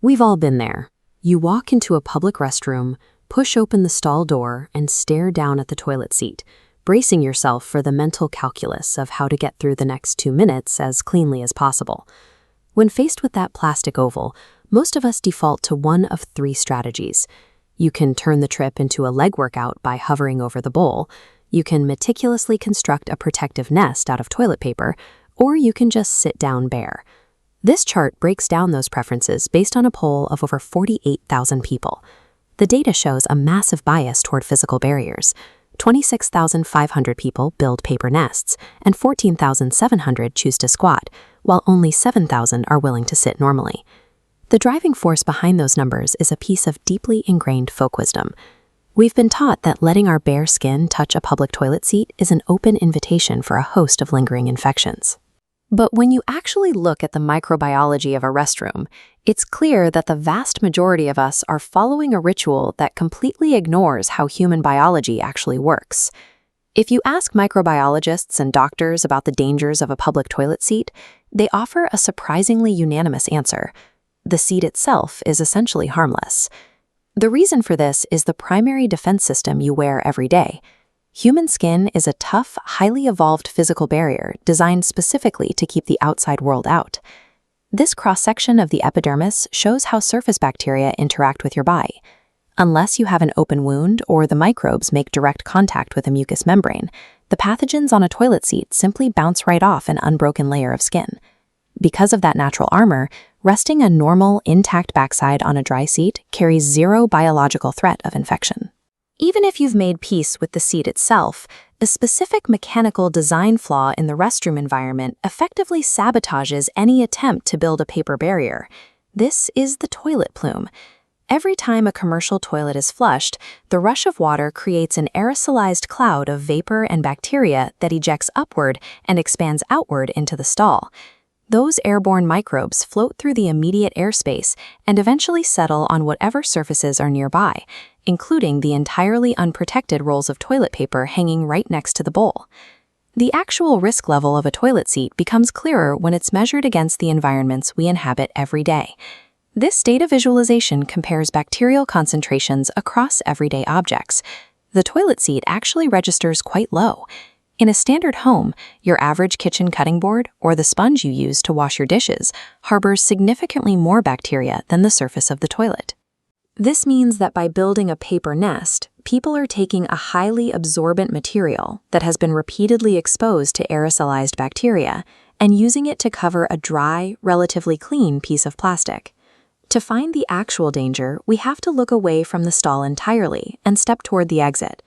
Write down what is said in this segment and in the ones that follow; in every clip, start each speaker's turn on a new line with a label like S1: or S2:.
S1: We've all been there. You walk into a public restroom, push open the stall door, and stare down at the toilet seat, bracing yourself for the mental calculus of how to get through the next 2 minutes as cleanly as possible. When faced with that plastic oval, most of us default to one of 3 strategies. You can turn the trip into a leg workout by hovering over the bowl, you can meticulously construct a protective nest out of toilet paper, or you can just sit down bare. This chart breaks down those preferences based on a poll of over 48,000 people. The data shows a massive bias toward physical barriers. 26,500 people build paper nests, and 14,700 choose to squat, while only 7,000 are willing to sit normally. The driving force behind those numbers is a piece of deeply ingrained folk wisdom. We've been taught that letting our bare skin touch a public toilet seat is an open invitation for a host of lingering infections. But when you actually look at the microbiology of a restroom, it's clear that the vast majority of us are following a ritual that completely ignores how human biology actually works. If you ask microbiologists and doctors about the dangers of a public toilet seat, they offer a surprisingly unanimous answer. The seat itself is essentially harmless. The reason for this is the primary defense system you wear every day. Human skin is a tough, highly evolved physical barrier designed specifically to keep the outside world out. This cross-section of the epidermis shows how surface bacteria interact with your body. Unless you have an open wound or the microbes make direct contact with a mucous membrane, the pathogens on a toilet seat simply bounce right off an unbroken layer of skin. Because of that natural armor, resting a normal, intact backside on a dry seat carries zero biological threat of infection. Even if you've made peace with the seat itself, a specific mechanical design flaw in the restroom environment effectively sabotages any attempt to build a paper barrier. This is the toilet plume. Every time a commercial toilet is flushed, the rush of water creates an aerosolized cloud of vapor and bacteria that ejects upward and expands outward into the stall. Those airborne microbes float through the immediate airspace and eventually settle on whatever surfaces are nearby, including the entirely unprotected rolls of toilet paper hanging right next to the bowl. The actual risk level of a toilet seat becomes clearer when it's measured against the environments we inhabit every day. This data visualization compares bacterial concentrations across everyday objects. The toilet seat actually registers quite low. In a standard home, your average kitchen cutting board or the sponge you use to wash your dishes harbors significantly more bacteria than the surface of the toilet. This means that by building a paper nest, people are taking a highly absorbent material that has been repeatedly exposed to aerosolized bacteria and using it to cover a dry, relatively clean piece of plastic. To find the actual danger, we have to look away from the stall entirely and step toward the exit.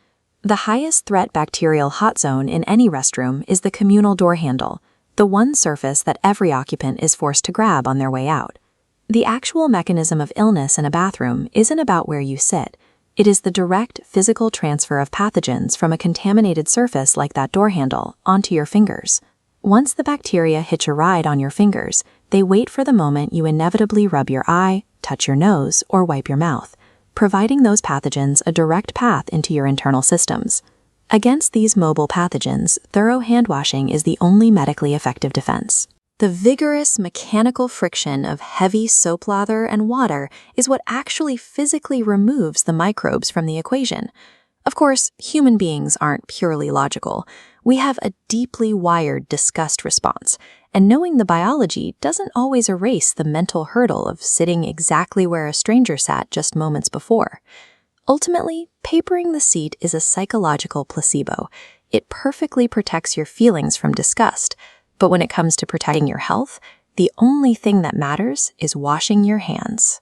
S1: The highest threat bacterial hot zone in any restroom is the communal door handle, the one surface that every occupant is forced to grab on their way out. The actual mechanism of illness in a bathroom isn't about where you sit. It is the direct physical transfer of pathogens from a contaminated surface like that door handle onto your fingers. Once the bacteria hitch a ride on your fingers, they wait for the moment you inevitably rub your eye, touch your nose, or wipe your mouth, providing those pathogens a direct path into your internal systems. Against these mobile pathogens, thorough hand washing is the only medically effective defense. The vigorous mechanical friction of heavy soap lather and water is what actually physically removes the microbes from the equation. Of course, human beings aren't purely logical. We have a deeply wired disgust response, and knowing the biology doesn't always erase the mental hurdle of sitting exactly where a stranger sat just moments before. Ultimately, papering the seat is a psychological placebo. It perfectly protects your feelings from disgust, but when it comes to protecting your health, the only thing that matters is washing your hands.